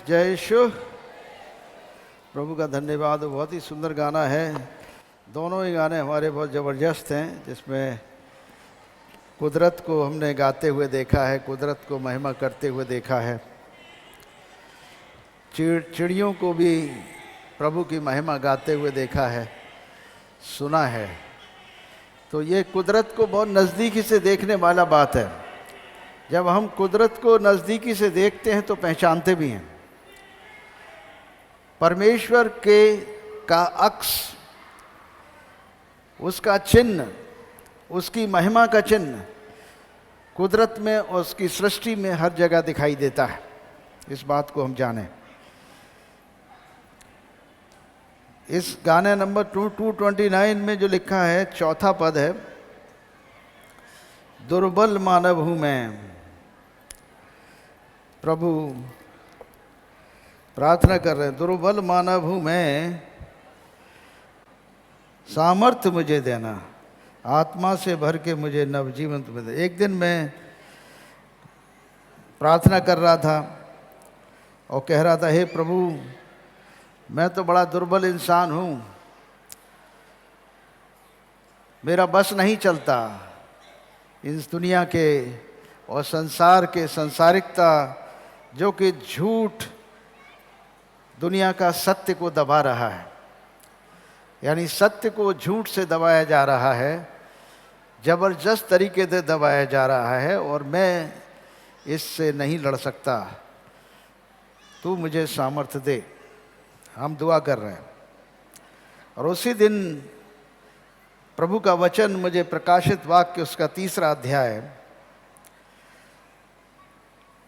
जय यीशु। प्रभु का धन्यवाद। बहुत ही सुंदर गाना है। दोनों ही गाने हमारे बहुत ज़बरदस्त हैं, जिसमें कुदरत को हमने गाते हुए देखा है, कुदरत को महिमा करते हुए देखा है। चिड़ियों को भी प्रभु की महिमा गाते हुए देखा है, सुना है। तो ये कुदरत को बहुत नज़दीकी से देखने वाला बात है। जब हम कुदरत को नज़दीकी से देखते हैं तो पहचानते भी हैं। परमेश्वर के का अक्स, उसका चिन्ह, उसकी महिमा का चिन्ह कुदरत में और उसकी सृष्टि में हर जगह दिखाई देता है। इस बात को हम जानें। इस गाने नंबर 229 में जो लिखा है, चौथा पद है, दुर्बल मानव हूँ मैं। प्रभु प्रार्थना कर रहे हैं, दुर्बल मानव हूँ मैं, सामर्थ्य मुझे देना, आत्मा से भर के मुझे नवजीवन तुम्हें दे। एक दिन मैं प्रार्थना कर रहा था और कह रहा था, हे प्रभु, मैं तो बड़ा दुर्बल इंसान हूँ, मेरा बस नहीं चलता इस दुनिया के और संसार के संसारिकता जो कि झूठ दुनिया का सत्य को दबा रहा है। यानी सत्य को झूठ से दबाया जा रहा है, ज़बरदस्त तरीके से दबाया जा रहा है, और मैं इससे नहीं लड़ सकता। तू मुझे सामर्थ्य दे। हम दुआ कर रहे हैं। और उसी दिन प्रभु का वचन मुझे प्रकाशित वाक्य, उसका 3रा अध्याय,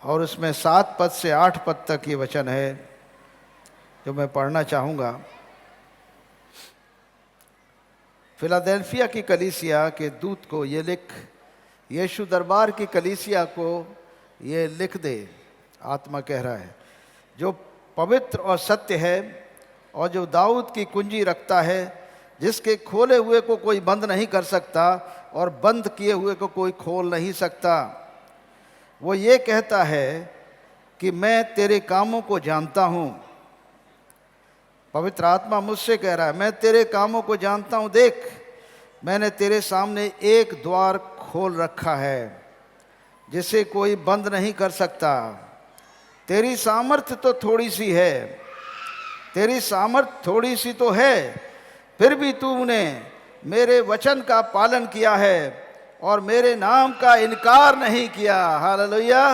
और उसमें 7 पद से 8 पद तक ये वचन है जो मैं पढ़ना चाहूँगा। फिलाडेल्फिया की कलीसिया के दूत को ये लिख, यीशु दरबार की कलीसिया को ये लिख दे, आत्मा कह रहा है, जो पवित्र और सत्य है और जो दाऊद की कुंजी रखता है, जिसके खोले हुए को कोई बंद नहीं कर सकता और बंद किए हुए को कोई खोल नहीं सकता। वो ये कहता है कि मैं तेरे कामों को जानता हूँ। पवित्र आत्मा मुझसे कह रहा है, मैं तेरे कामों को जानता हूँ। देख, मैंने तेरे सामने एक द्वार खोल रखा है जिसे कोई बंद नहीं कर सकता। तेरी सामर्थ्य तो थोड़ी सी है, तेरी सामर्थ्य थोड़ी सी तो है, फिर भी तूने मेरे वचन का पालन किया है और मेरे नाम का इनकार नहीं किया। हालेलुया।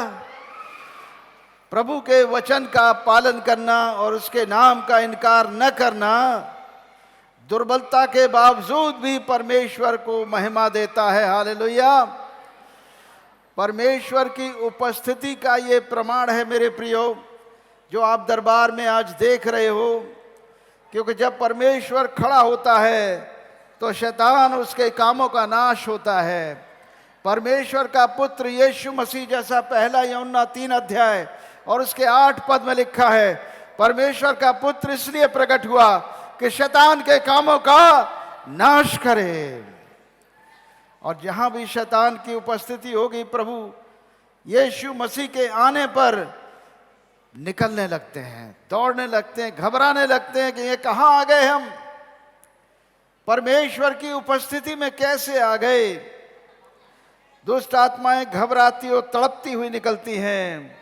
प्रभु के वचन का पालन करना और उसके नाम का इनकार न करना दुर्बलता के बावजूद भी परमेश्वर को महिमा देता है। हालेलुया। परमेश्वर की उपस्थिति का ये प्रमाण है मेरे प्रियो, जो आप दरबार में आज देख रहे हो। क्योंकि जब परमेश्वर खड़ा होता है तो शैतान उसके कामों का नाश होता है। परमेश्वर का पुत्र यीशु मसीह, जैसा पहला यूहन्ना 3 अध्याय और उसके 8 पद में लिखा है, परमेश्वर का पुत्र इसलिए प्रकट हुआ कि शैतान के कामों का नाश करे। और जहां भी शैतान की उपस्थिति होगी, प्रभु यीशु मसीह के आने पर निकलने लगते हैं, दौड़ने लगते हैं, घबराने लगते हैं कि ये कहां आ गए हम, परमेश्वर की उपस्थिति में कैसे आ गए। दुष्ट आत्माएं घबराती और तड़पती हुई निकलती हैं।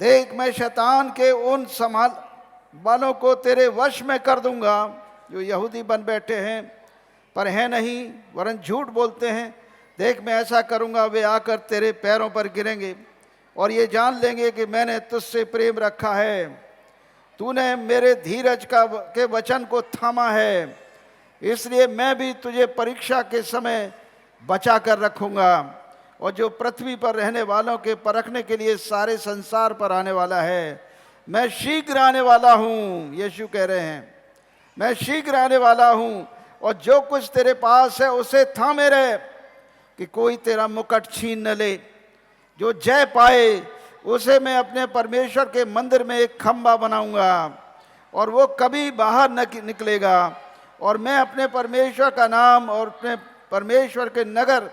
देख, मैं शैतान के उन संभाल वालों को तेरे वश में कर दूंगा जो यहूदी बन बैठे हैं पर हैं नहीं, वरन झूठ बोलते हैं। देख, मैं ऐसा करूंगा, वे आकर तेरे पैरों पर गिरेंगे और ये जान लेंगे कि मैंने तुझसे प्रेम रखा है। तूने मेरे धीरज के वचन को थामा है, इसलिए मैं भी तुझे परीक्षा के समय बचा कर रखूंगा। और जो पृथ्वी पर रहने वालों के परखने के लिए सारे संसार पर आने वाला है, मैं शीघ्र आने वाला हूँ। यीशु कह रहे हैं, मैं शीघ्र आने वाला हूँ, और जो कुछ तेरे पास है उसे थामे रहे कि कोई तेरा मुकुट छीन न ले। जो जय पाए उसे मैं अपने परमेश्वर के मंदिर में एक खंबा बनाऊंगा और वो कभी बाहर न निकलेगा। और मैं अपने परमेश्वर का नाम और अपने परमेश्वर के नगर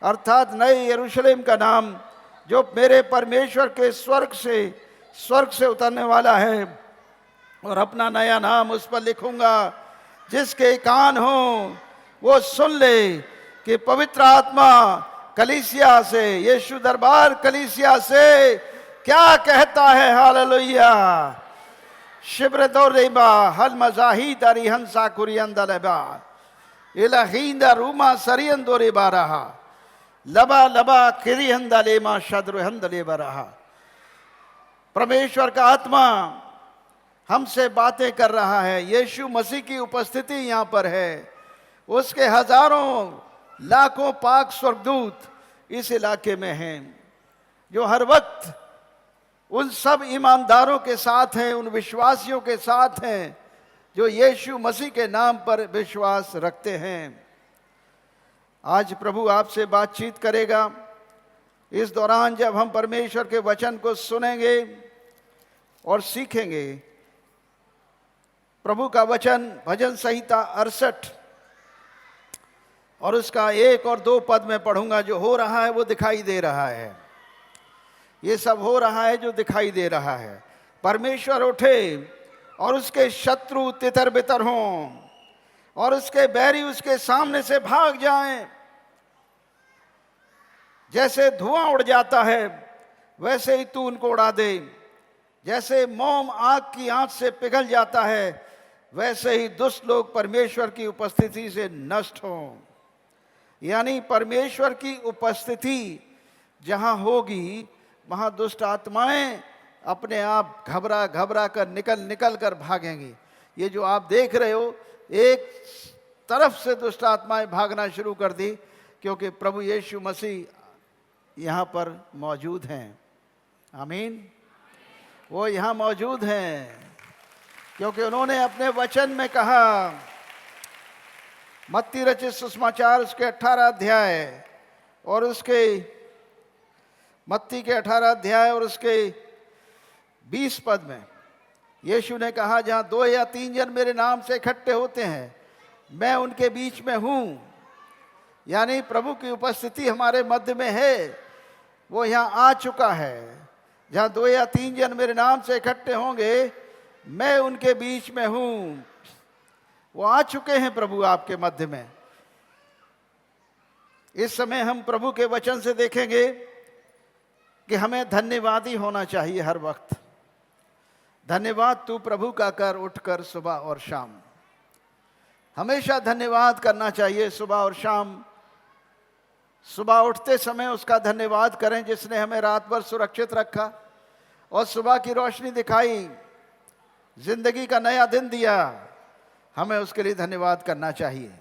अर्थात नए यरूशलेम का नाम जो मेरे परमेश्वर के स्वर्ग से उतरने वाला है, और अपना नया नाम उस पर लिखूंगा। जिसके कान हो वो सुन ले कि पवित्र आत्मा कलीसिया से, यीशु दरबार कलीसिया से क्या कहता है। हालेलुया। शिब्र दोरेबा हल मजाही दारी हंसा कुरियंदलेबा इलाहींदा रूमा सरियंदोरेबा रहा लबा लबा किरियंदलेमा शद्रुहंदलेबा रहा। परमेश्वर का आत्मा हमसे बातें कर रहा है। यीशु मसीह की उपस्थिति यहाँ पर है। उसके हजारों लाखों पाक स्वर्गदूत इस इलाके में हैं, जो हर वक्त उन सब ईमानदारों के साथ हैं, उन विश्वासियों के साथ हैं जो यीशु मसीह के नाम पर विश्वास रखते हैं। आज प्रभु आपसे बातचीत करेगा। इस दौरान जब हम परमेश्वर के वचन को सुनेंगे और सीखेंगे, प्रभु का वचन भजन संहिता 68 और उसका 1 और 2 पद में पढ़ूंगा। जो हो रहा है वो दिखाई दे रहा है। ये सब हो रहा है जो दिखाई दे रहा है। परमेश्वर उठे और उसके शत्रु तितर बितर हों और उसके बैरी उसके सामने से भाग जाएं। जैसे धुआं उड़ जाता है वैसे ही तू उनको उड़ा दे। जैसे मोम आग की आंच से पिघल जाता है वैसे ही दुष्ट लोग परमेश्वर की उपस्थिति से नष्ट हों। यानी परमेश्वर की उपस्थिति जहां होगी वहां दुष्ट आत्माएं अपने आप घबरा घबरा कर निकल कर भागेंगी। ये जो आप देख रहे हो, एक तरफ से दुष्ट आत्माएं भागना शुरू कर दी, क्योंकि प्रभु यीशु मसीह यहाँ पर मौजूद हैं। आमीन। वो यहाँ मौजूद हैं क्योंकि उन्होंने अपने वचन में कहा, मत्ती रचित सुसमाचार उसके 18 अध्याय और उसके मत्ती के 18 अध्याय और उसके 20 पद में यीशु ने कहा, जहां 2 या 3 जन मेरे नाम से इकट्ठे होते हैं मैं उनके बीच में हूं। यानी प्रभु की उपस्थिति हमारे मध्य में है। वो यहाँ आ चुका है। जहां 2 या 3 जन मेरे नाम से इकट्ठे होंगे मैं उनके बीच में हूं। वो आ चुके हैं प्रभु आपके मध्य में। इस समय हम प्रभु के वचन से देखेंगे कि हमें धन्यवादी होना चाहिए हर वक्त। धन्यवाद तू प्रभु का कर उठकर सुबह और शाम। हमेशा धन्यवाद करना चाहिए सुबह और शाम। सुबह उठते समय उसका धन्यवाद करें जिसने हमें रात भर सुरक्षित रखा और सुबह की रोशनी दिखाई, जिंदगी का नया दिन दिया। हमें उसके लिए धन्यवाद करना चाहिए।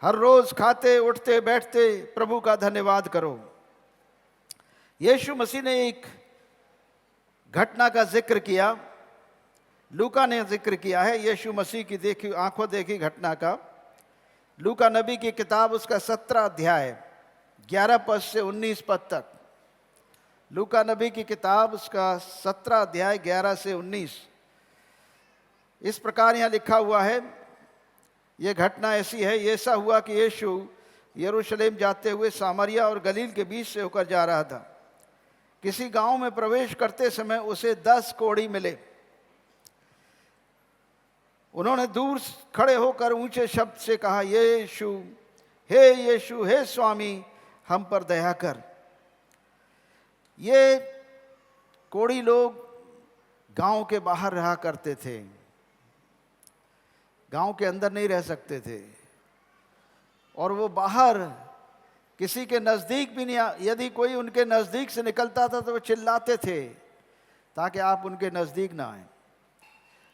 हर रोज खाते उठते बैठते प्रभु का धन्यवाद करो। यीशु मसीह ने एक घटना का जिक्र किया, लूका ने जिक्र किया है यीशु मसीह की देखी आंखों देखी घटना का। लूका नबी की किताब उसका 17 अध्याय 11 पद से 19 पद तक। लूका नबी की किताब उसका 17 अध्याय 11 से 19। इस प्रकार यहाँ लिखा हुआ है। ये घटना ऐसी है, ये ऐसा हुआ कि यीशु यरूशलेम जाते हुए सामरिया और गलील के बीच से होकर जा रहा था। किसी गांव में प्रवेश करते समय उसे 10 कोढ़ी मिले। उन्होंने दूर खड़े होकर ऊंचे शब्द से कहा, यीशु, हे स्वामी, हम पर दया कर। ये कोढ़ी लोग गांव के बाहर रहा करते थे, गांव के अंदर नहीं रह सकते थे। और वो बाहर किसी के नज़दीक भी नहीं, यदि कोई उनके नज़दीक से निकलता था तो वो चिल्लाते थे ताकि आप उनके नज़दीक ना आए।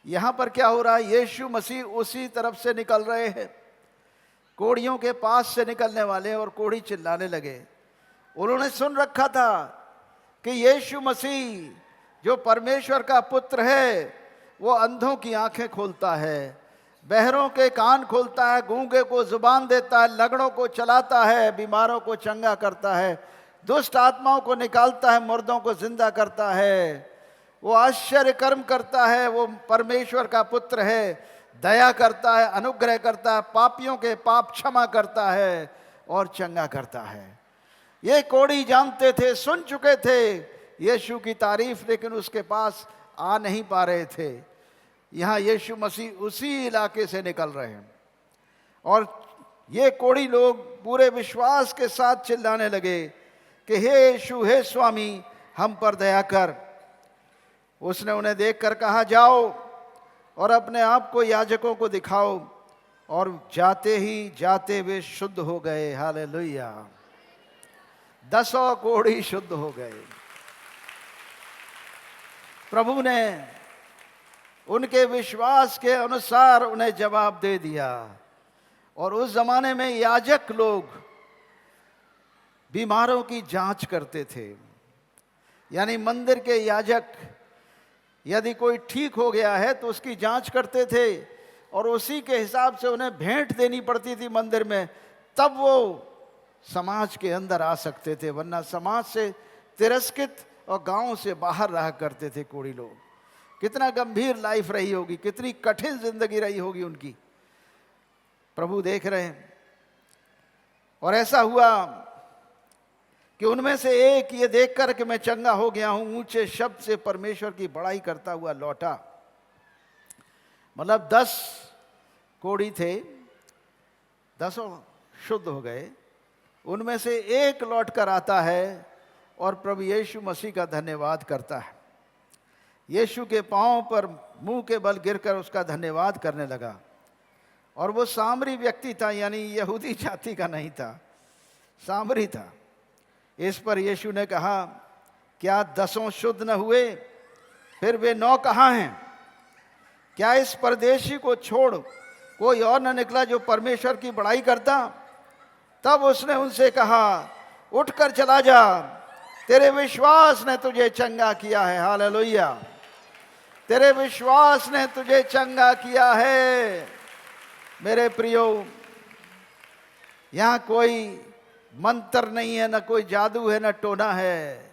यहाँ पर क्या हो रहा है, यीशु मसीह उसी तरफ से निकल रहे हैं, कोढ़ियों के पास से निकलने वाले, और कोढ़ी चिल्लाने लगे। उन्होंने सुन रखा था कि यीशु मसीह जो परमेश्वर का पुत्र है वो अंधों की आंखें खोलता है, बहरों के कान खोलता है, गूंगे को जुबान देता है, लगड़ों को चलाता है, बीमारों को चंगा करता है, दुष्ट आत्माओं को निकालता है, मुर्दों को जिंदा करता है। वो आश्चर्य कर्म करता है। वो परमेश्वर का पुत्र है, दया करता है, अनुग्रह करता है, पापियों के पाप क्षमा करता है और चंगा करता है। ये कोढ़ी जानते थे, सुन चुके थे यीशु की तारीफ, लेकिन उसके पास आ नहीं पा रहे थे। यहाँ यीशु मसीह उसी इलाके से निकल रहे हैं और ये कोढ़ी लोग पूरे विश्वास के साथ चिल्लाने लगे कि हे यीशु, हे स्वामी, हम पर दया कर। उसने उन्हें देखकर कहा, जाओ और अपने आप को याजकों को दिखाओ। और जाते ही जाते वे शुद्ध हो गए। हालेलुया। 10 कोढ़ी शुद्ध हो गए। प्रभु ने उनके विश्वास के अनुसार उन्हें जवाब दे दिया। और उस जमाने में याजक लोग बीमारों की जांच करते थे, यानी मंदिर के याजक यदि कोई ठीक हो गया है तो उसकी जांच करते थे और उसी के हिसाब से उन्हें भेंट देनी पड़ती थी मंदिर में, तब वो समाज के अंदर आ सकते थे, वरना समाज से तिरस्कृत और गांव से बाहर रहा करते थे कोढ़ी लोग। कितना गंभीर लाइफ रही होगी, कितनी कठिन जिंदगी रही होगी उनकी। प्रभु देख रहे हैं। और ऐसा हुआ कि उनमें से एक ये देखकर कि मैं चंगा हो गया हूं, ऊंचे शब्द से परमेश्वर की बड़ाई करता हुआ लौटा। मतलब 10 कोढ़ी थे, 10 शुद्ध हो गए। उनमें से एक लौट कर आता है और प्रभु यीशु मसीह का धन्यवाद करता है। यीशु के पांव पर मुंह के बल गिरकर उसका धन्यवाद करने लगा। और वो सामरी व्यक्ति था, यानी यहूदी जाति का नहीं था, सामरी था। इस पर यीशु ने कहा, क्या 10 शुद्ध न हुए? फिर वे 9 कहाँ हैं? क्या इस परदेशी को छोड़ कोई और न निकला जो परमेश्वर की बड़ाई करता? तब उसने उनसे कहा, उठकर चला जा, तेरे विश्वास ने तुझे चंगा किया है। हालेलुया। तेरे विश्वास ने तुझे चंगा किया है। मेरे प्रियो, यहाँ कोई मंत्र नहीं है, न कोई जादू है, न टोना है।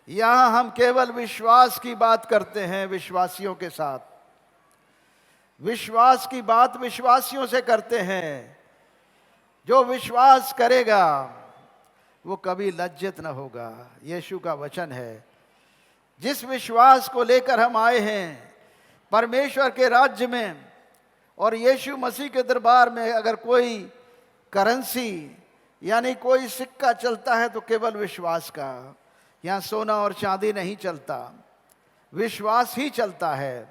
यहाँ हम केवल विश्वास की बात करते हैं विश्वासियों के साथ। विश्वास की बात विश्वासियों से करते हैं। जो विश्वास करेगा वो कभी लज्जित न होगा। यीशु का वचन है। जिस विश्वास को लेकर हम आए हैं परमेश्वर के राज्य में और यीशु मसीह के दरबार में, अगर कोई करेंसी यानी कोई सिक्का चलता है तो केवल विश्वास का। यहाँ सोना और चांदी नहीं चलता, विश्वास ही चलता है।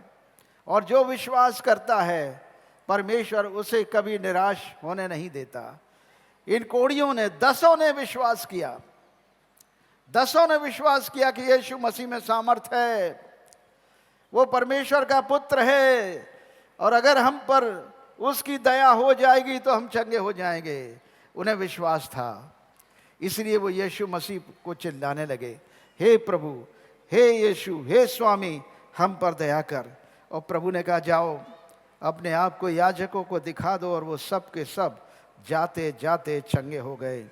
और जो विश्वास करता है परमेश्वर उसे कभी निराश होने नहीं देता। इन कोढ़ियों ने 10 ने विश्वास किया। 10 ने विश्वास किया कि यीशु मसीह में सामर्थ है, वो परमेश्वर का पुत्र है और अगर हम पर उसकी दया हो जाएगी तो हम चंगे हो जाएंगे। उन्हें विश्वास था, इसलिए वो यीशु मसीह को चिल्लाने लगे, हे प्रभु, हे यीशु, हे स्वामी, हम पर दया कर। और प्रभु ने कहा, जाओ अपने आप को याजकों को दिखा दो। और वो सब के सब जाते जाते चंगे हो गए।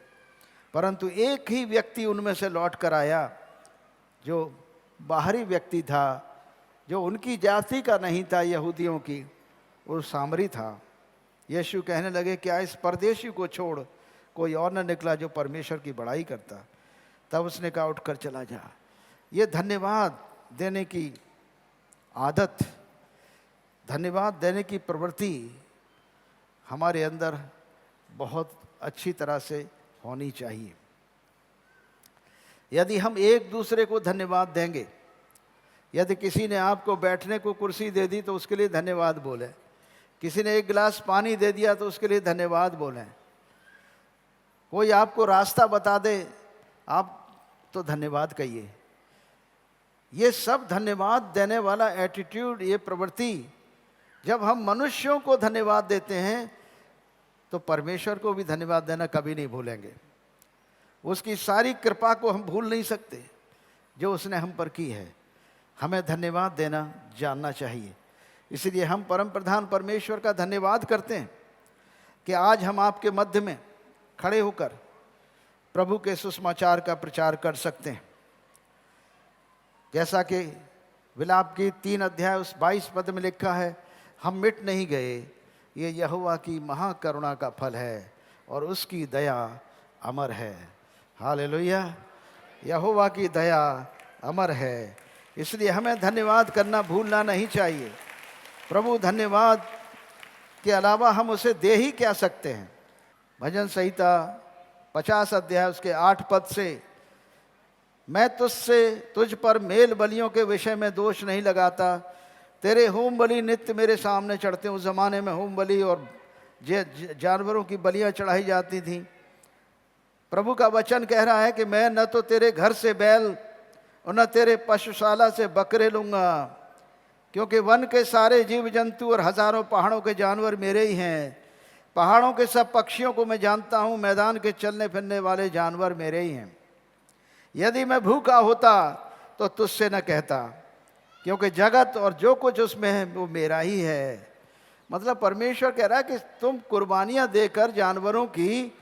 परंतु एक ही व्यक्ति उनमें से लौट कर आया, जो बाहरी व्यक्ति था, जो उनकी जाति का नहीं था, यहूदियों की, वो सामरी था। यीशु कहने लगे, क्या इस परदेशी को छोड़ कोई और न निकला जो परमेश्वर की बड़ाई करता? तब उसने कहा, उठकर चला जा। ये धन्यवाद देने की आदत, धन्यवाद देने की प्रवृत्ति हमारे अंदर बहुत अच्छी तरह से होनी चाहिए। यदि हम एक दूसरे को धन्यवाद देंगे, यदि किसी ने आपको बैठने को कुर्सी दे दी तो उसके लिए धन्यवाद बोले, किसी ने एक गिलास पानी दे दिया तो उसके लिए धन्यवाद बोलें, कोई आपको रास्ता बता दे आप तो धन्यवाद कहिए। ये सब धन्यवाद देने वाला एटीट्यूड, ये प्रवृत्ति, जब हम मनुष्यों को धन्यवाद देते हैं तो परमेश्वर को भी धन्यवाद देना कभी नहीं भूलेंगे। उसकी सारी कृपा को हम भूल नहीं सकते जो उसने हम पर की है। हमें धन्यवाद देना जानना चाहिए। इसलिए हम परम प्रधान परमेश्वर का धन्यवाद करते हैं कि आज हम आपके मध्य में खड़े होकर प्रभु के सुसमाचार का प्रचार कर सकते हैं। जैसा कि विलाप की 3 अध्याय उस 22 पद में लिखा है, हम मिट नहीं गए, ये यहोवा की महाकरुणा का फल है और उसकी दया अमर है। हालेलुया। यहोवा की दया अमर है, इसलिए हमें धन्यवाद करना भूलना नहीं चाहिए। प्रभु धन्यवाद के अलावा हम उसे दे ही क्या सकते हैं। भजन संहिता 50 अध्याय उसके 8 पद से, मैं तुझ पर मेल बलियों के विषय में दोष नहीं लगाता, तेरे होम बलि नित्य मेरे सामने चढ़ते। उस ज़माने में होम बलि और जानवरों की बलियां चढ़ाई जाती थीं। प्रभु का वचन कह रहा है कि मैं न तो तेरे घर से बैल और न तेरे पशुशाला से बकरे लूँगा, क्योंकि वन के सारे जीव जंतु और हजारों पहाड़ों के जानवर मेरे ही हैं। पहाड़ों के सब पक्षियों को मैं जानता हूँ, मैदान के चलने फिरने वाले जानवर मेरे ही हैं। यदि मैं भूखा होता तो तुझसे न कहता, क्योंकि जगत और जो कुछ उसमें है वो मेरा ही है। मतलब परमेश्वर कह रहा है कि तुम कुर्बानियाँ देकर जानवरों की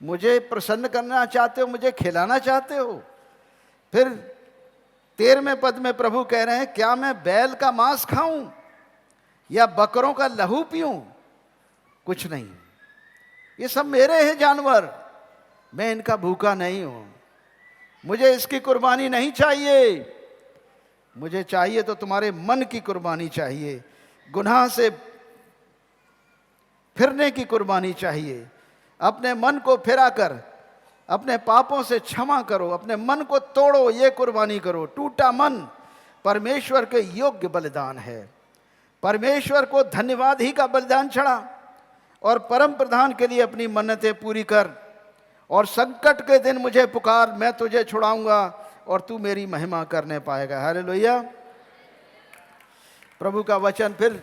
मुझे प्रसन्न करना चाहते हो, मुझे खिलाना चाहते हो। फिर 13वें पद में प्रभु कह रहे हैं, क्या मैं बैल का मांस खाऊं या बकरों का लहू पीऊं? कुछ नहीं, ये सब मेरे हैं जानवर, मैं इनका भूखा नहीं हूं। मुझे इसकी कुर्बानी नहीं चाहिए, मुझे चाहिए तो तुम्हारे मन की कुर्बानी चाहिए, गुनाह से फिरने की कुर्बानी चाहिए। अपने मन को फिराकर अपने पापों से क्षमा करो, अपने मन को तोड़ो, ये कुर्बानी करो। टूटा मन परमेश्वर के योग्य बलिदान है। परमेश्वर को धन्यवाद ही का बलिदान चढ़ा और परम प्रधान के लिए अपनी मन्नतें पूरी कर, और संकट के दिन मुझे पुकार, मैं तुझे छुड़ाऊंगा और तू मेरी महिमा करने पाएगा। हालेलुया। प्रभु का वचन फिर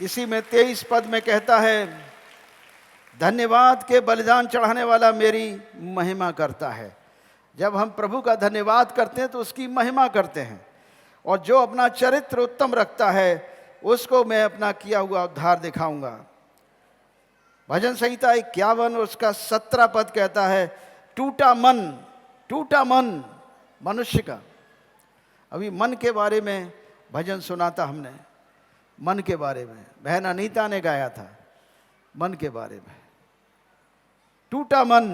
इसी में 23 पद में कहता है, धन्यवाद के बलिदान चढ़ाने वाला मेरी महिमा करता है। जब हम प्रभु का धन्यवाद करते हैं तो उसकी महिमा करते हैं, और जो अपना चरित्र उत्तम रखता है उसको मैं अपना किया हुआ उद्धार दिखाऊंगा। भजन संहिता 51 उसका 17 पद कहता है, टूटा मन मनुष्य का। अभी मन के बारे में भजन सुना था हमने, मन के बारे में बहन अनीता ने गाया था, मन के बारे में। टूटा मन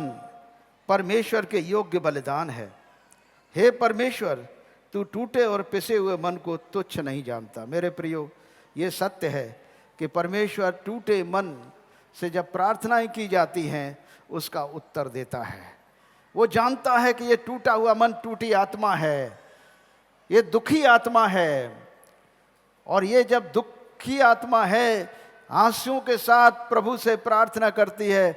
परमेश्वर के योग्य बलिदान है। हे परमेश्वर, तू टूटे और पिसे हुए मन को तुच्छ नहीं जानता। मेरे प्रियो, ये सत्य है कि परमेश्वर टूटे मन से जब प्रार्थनाएं की जाती हैं उसका उत्तर देता है। वो जानता है कि ये टूटा हुआ मन टूटी आत्मा है, ये दुखी आत्मा है, और ये जब दुखी आत्मा है आंसुओं के साथ प्रभु से प्रार्थना करती है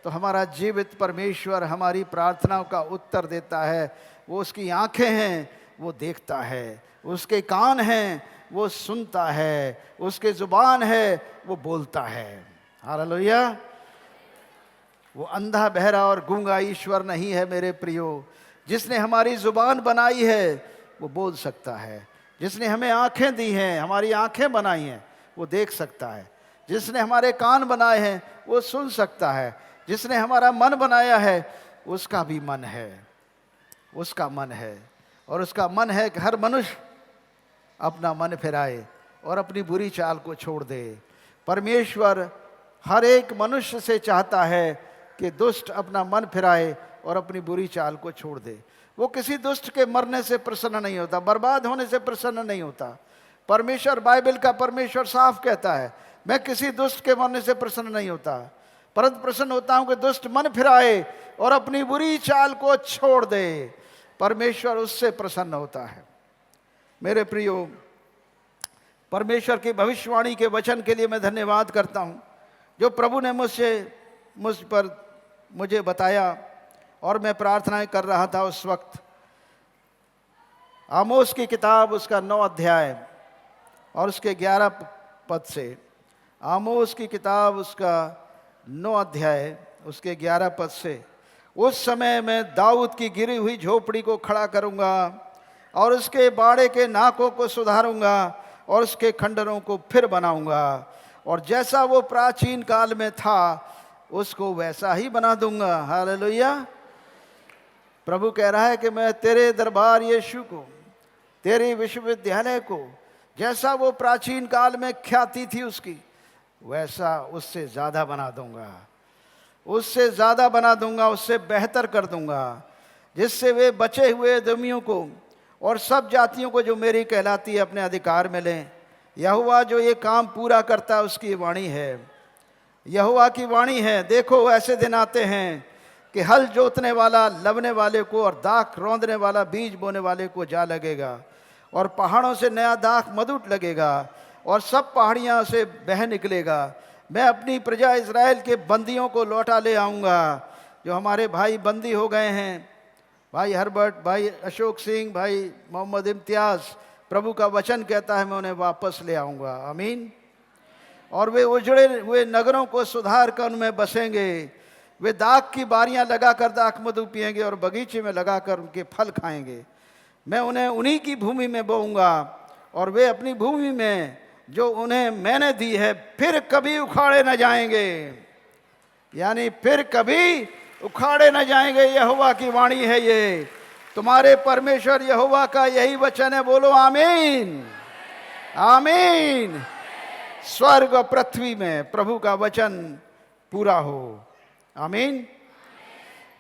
तो हमारा जीवित परमेश्वर हमारी प्रार्थनाओं का उत्तर देता है। वो उसकी आंखें हैं, वो देखता है, उसके कान हैं, वो सुनता है, उसके जुबान है, वो बोलता है। हालेलुया। वो अंधा बहरा और गूंगा ईश्वर नहीं है मेरे प्रियो। जिसने हमारी जुबान बनाई है वो बोल सकता है। जिसने हमें आंखें दी हैं, हमारी आंखें बनाई हैं, वो देख सकता है। जिसने हमारे कान बनाए हैं वो सुन सकता है। जिसने हमारा मन बनाया है उसका भी मन है, उसका मन है, और उसका मन है कि हर मनुष्य अपना मन फिराए और अपनी बुरी चाल को छोड़ दे। परमेश्वर हर एक मनुष्य से चाहता है कि दुष्ट अपना मन फिराए और अपनी बुरी चाल को छोड़ दे। वो किसी दुष्ट के मरने से प्रसन्न नहीं होता, बर्बाद होने से प्रसन्न नहीं होता। परमेश्वर, बाइबल का परमेश्वर साफ कहता है, मैं किसी दुष्ट के मरने से प्रसन्न नहीं होता, परंतु प्रसन्न होता हूं कि दुष्ट मन फिराए और अपनी बुरी चाल को छोड़ दे। परमेश्वर उससे प्रसन्न होता है। मेरे प्रियो, परमेश्वर की भविष्यवाणी के वचन के लिए मैं धन्यवाद करता हूं जो प्रभु ने मुझे बताया और मैं प्रार्थनाएं कर रहा था उस वक्त। आमोस की किताब उसका 9 अध्याय और उसके 11 पद से, आमोस की किताब उसका 9 अध्याय उसके 11 पद से, उस समय मैं दाऊद की गिरी हुई झोपड़ी को खड़ा करूंगा और उसके बाड़े के नाकों को सुधारूंगा और उसके खंडरों को फिर बनाऊंगा, और जैसा वो प्राचीन काल में था उसको वैसा ही बना दूंगा। हालेलुया। प्रभु कह रहा है कि मैं तेरे दरबार यीशु को, तेरे विश्वविद्यालय को, जैसा वो प्राचीन काल में ख्याति थी उसकी, वैसा उससे ज़्यादा बना दूंगा, उससे ज़्यादा बना दूंगा, उससे बेहतर कर दूंगा। जिससे वे बचे हुए एदोमियों को और सब जातियों को जो मेरी कहलाती है अपने अधिकार में लें। यहोवा जो ये काम पूरा करता है उसकी वाणी है, यहोवा की वाणी है। देखो ऐसे दिन आते हैं कि हल जोतने वाला लवने वाले को और दाख रौंदने वाला बीज बोने वाले को जा लगेगा, और पहाड़ों से नया दाख मधुट लगेगा, और सब पहाड़ियाँ से बह निकलेगा। मैं अपनी प्रजा इज़राइल के बंदियों को लौटा ले आऊँगा। जो हमारे भाई बंदी हो गए हैं, भाई हरबर्ट, भाई अशोक सिंह, भाई मोहम्मद इम्तियाज़, प्रभु का वचन कहता है मैं उन्हें वापस ले आऊँगा। आमीन। और वे उजड़े हुए नगरों को सुधार कर उनमें बसेंगे। वे दाख की बारियां लगाकर दाख मधु पिएंगे और बगीचे में लगाकर उनके फल खाएंगे। मैं उन्हें उन्हीं की भूमि में बोऊंगा और वे अपनी भूमि में जो उन्हें मैंने दी है फिर कभी उखाड़े न जाएंगे, यानी फिर कभी उखाड़े न जाएंगे। यहोवा की वाणी है ये, तुम्हारे परमेश्वर यहोवा का यही वचन है। बोलो आमीन, आमीन। स्वर्ग और पृथ्वी में प्रभु का वचन पूरा हो। आमीन।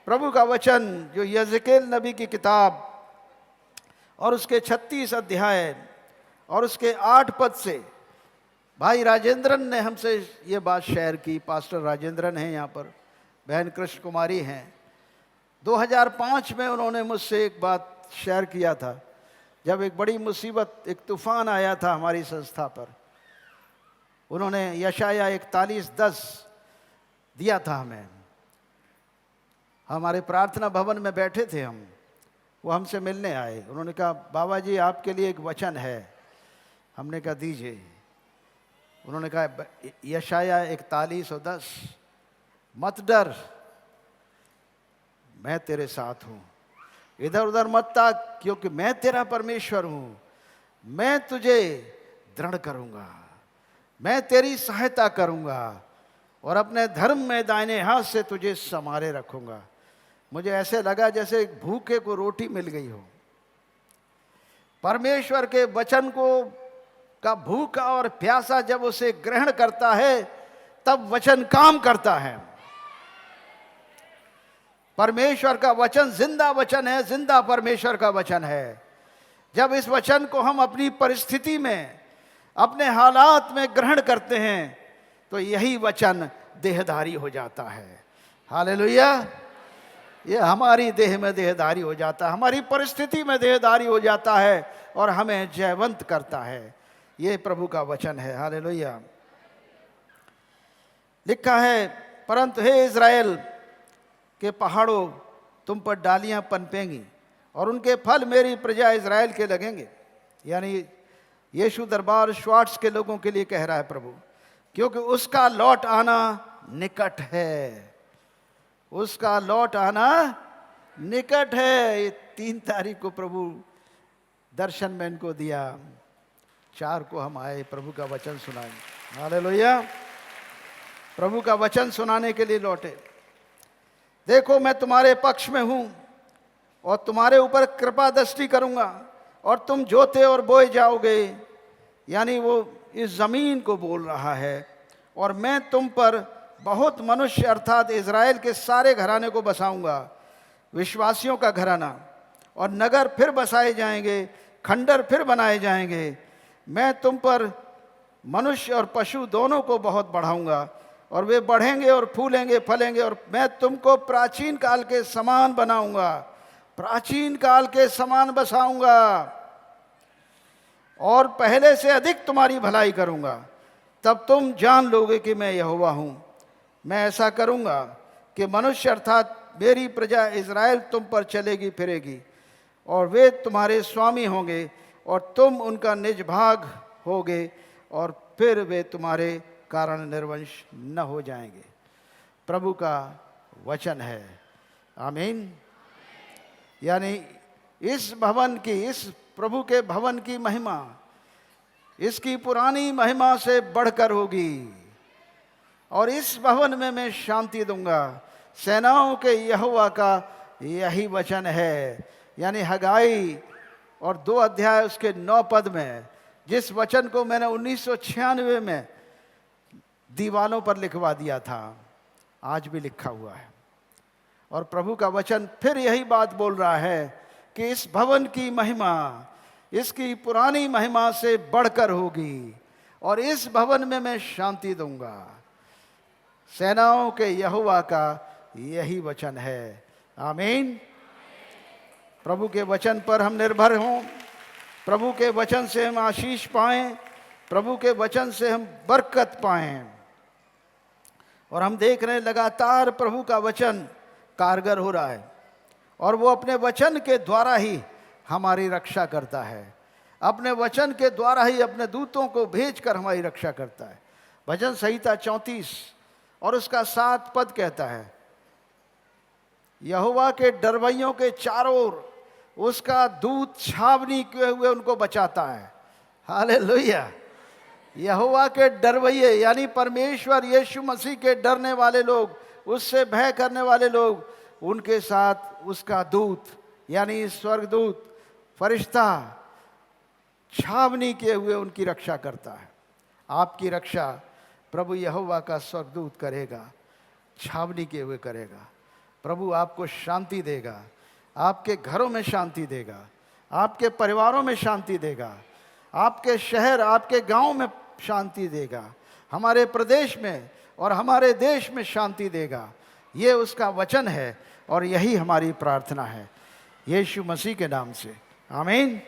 प्रभु का वचन जो यज़ेकेल नबी की किताब और उसके 36 अध्याय और उसके 8 पद से भाई राजेंद्रन ने हमसे ये बात शेयर की। पास्टर राजेंद्रन हैं यहाँ पर, बहन कृष्ण कुमारी हैं। 2005 में उन्होंने मुझसे एक बात शेयर किया था, जब एक बड़ी मुसीबत, एक तूफान आया था हमारी संस्था पर। उन्होंने यशाया 41:10 दिया था हमें। हमारे प्रार्थना भवन में बैठे थे हम, वो हमसे मिलने आए। उन्होंने कहा बाबा जी आपके लिए एक वचन है। हमने कहा दीजिए। उन्होंने कहा यशाया 41:10, मत डर, मैं तेरे साथ हूँ, इधर उधर मत ताक, क्योंकि मैं तेरा परमेश्वर हूँ। मैं तुझे दृढ़ करूँगा, मैं तेरी सहायता करूँगा और अपने धर्म में दाहिने हाथ से तुझे संभाले रखूँगा। मुझे ऐसे लगा जैसे एक भूखे को रोटी मिल गई हो। परमेश्वर के वचन को का भूखा और प्यासा जब उसे ग्रहण करता है तब वचन काम करता है। परमेश्वर का वचन जिंदा वचन है, जिंदा परमेश्वर का वचन है। जब इस वचन को हम अपनी परिस्थिति में, अपने हालात में ग्रहण करते हैं तो यही वचन देहधारी हो जाता है। हालेलुया। ये हमारी देह में देहधारी हो जाता है, हमारी परिस्थिति में देहधारी हो जाता है और हमें जयवंत करता है। ये प्रभु का वचन है। हालेलुया। लिखा है, परंतु हे इज़राइल के पहाड़ों, तुम पर डालियां पनपेंगी और उनके फल मेरी प्रजा इज़राइल के लगेंगे। यानी यीशु दरबार श्वार्ट्स के लोगों के लिए कह रहा है प्रभु, क्योंकि उसका लौट आना निकट है। उसका लौट आना निकट है। ये 3 तारीख को प्रभु दर्शन में इनको दिया, 4 को हम आए प्रभु का वचन सुनाए। हालेलुया। प्रभु का वचन सुनाने के लिए लौटे। देखो मैं तुम्हारे पक्ष में हूँ और तुम्हारे ऊपर कृपा दृष्टि करूँगा और तुम जोते और बोए जाओगे। यानी वो इस ज़मीन को बोल रहा है। और मैं तुम पर बहुत मनुष्य अर्थात इज़राइल के सारे घराने को बसाऊंगा, विश्वासियों का घराना, और नगर फिर बसाए जाएंगे, खंडर फिर बनाए जाएंगे। मैं तुम पर मनुष्य और पशु दोनों को बहुत बढ़ाऊंगा और वे बढ़ेंगे और फूलेंगे फलेंगे, और मैं तुमको प्राचीन काल के समान बनाऊंगा, प्राचीन काल के समान बसाऊंगा और पहले से अधिक तुम्हारी भलाई करूंगा। तब तुम जान लोगे कि मैं यहोवा हूँ। मैं ऐसा करूंगा कि मनुष्य अर्थात मेरी प्रजा इज़राइल तुम पर चलेगी फिरेगी और वे तुम्हारे स्वामी होंगे और तुम उनका निज भाग होगे, और फिर वे तुम्हारे कारण निर्वंश न हो जाएंगे। प्रभु का वचन है। आमीन। यानी इस भवन की, इस प्रभु के भवन की महिमा इसकी पुरानी महिमा से बढ़कर होगी, और इस भवन में मैं शांति दूंगा। सेनाओं के यहोवा का यही वचन है। यानी हगाई और 2 अध्याय उसके 9 पद में जिस वचन को मैंने 1996 में दीवालों पर लिखवा दिया था, आज भी लिखा हुआ है। और प्रभु का वचन फिर यही बात बोल रहा है कि इस भवन की महिमा इसकी पुरानी महिमा से बढ़कर होगी और इस भवन में मैं शांति दूंगा। सेनाओं के यहोवा का यही वचन है। आमीन। प्रभु के वचन पर हम निर्भर हों, प्रभु के वचन से हम आशीष पाएं, प्रभु के वचन से हम बरकत पाएं। और हम देख रहे हैं लगातार प्रभु का वचन कारगर हो रहा है और वो अपने वचन के द्वारा ही हमारी रक्षा करता है, अपने वचन के द्वारा ही अपने दूतों को भेजकर हमारी रक्षा करता है। भजन संहिता 34 और उसका 7 पद कहता है, यहोवा के डरवैयों के चारों ओर उसका दूत छावनी किए हुए उनको बचाता है। हालेलुया। यहोवा के डरवैये यानी परमेश्वर यीशु मसीह के डरने वाले लोग, उससे भय करने वाले लोग, उनके साथ उसका दूत यानी स्वर्गदूत फरिश्ता छावनी किए हुए उनकी रक्षा करता है। आपकी रक्षा प्रभु यहोवा का स्वर्गदूत करेगा, छावनी किए हुए करेगा। प्रभु आपको शांति देगा, आपके घरों में शांति देगा, आपके परिवारों में शांति देगा, आपके शहर आपके गांव में शांति देगा, हमारे प्रदेश में और हमारे देश में शांति देगा। ये उसका वचन है और यही हमारी प्रार्थना है, यीशु मसीह के नाम से। आमीन।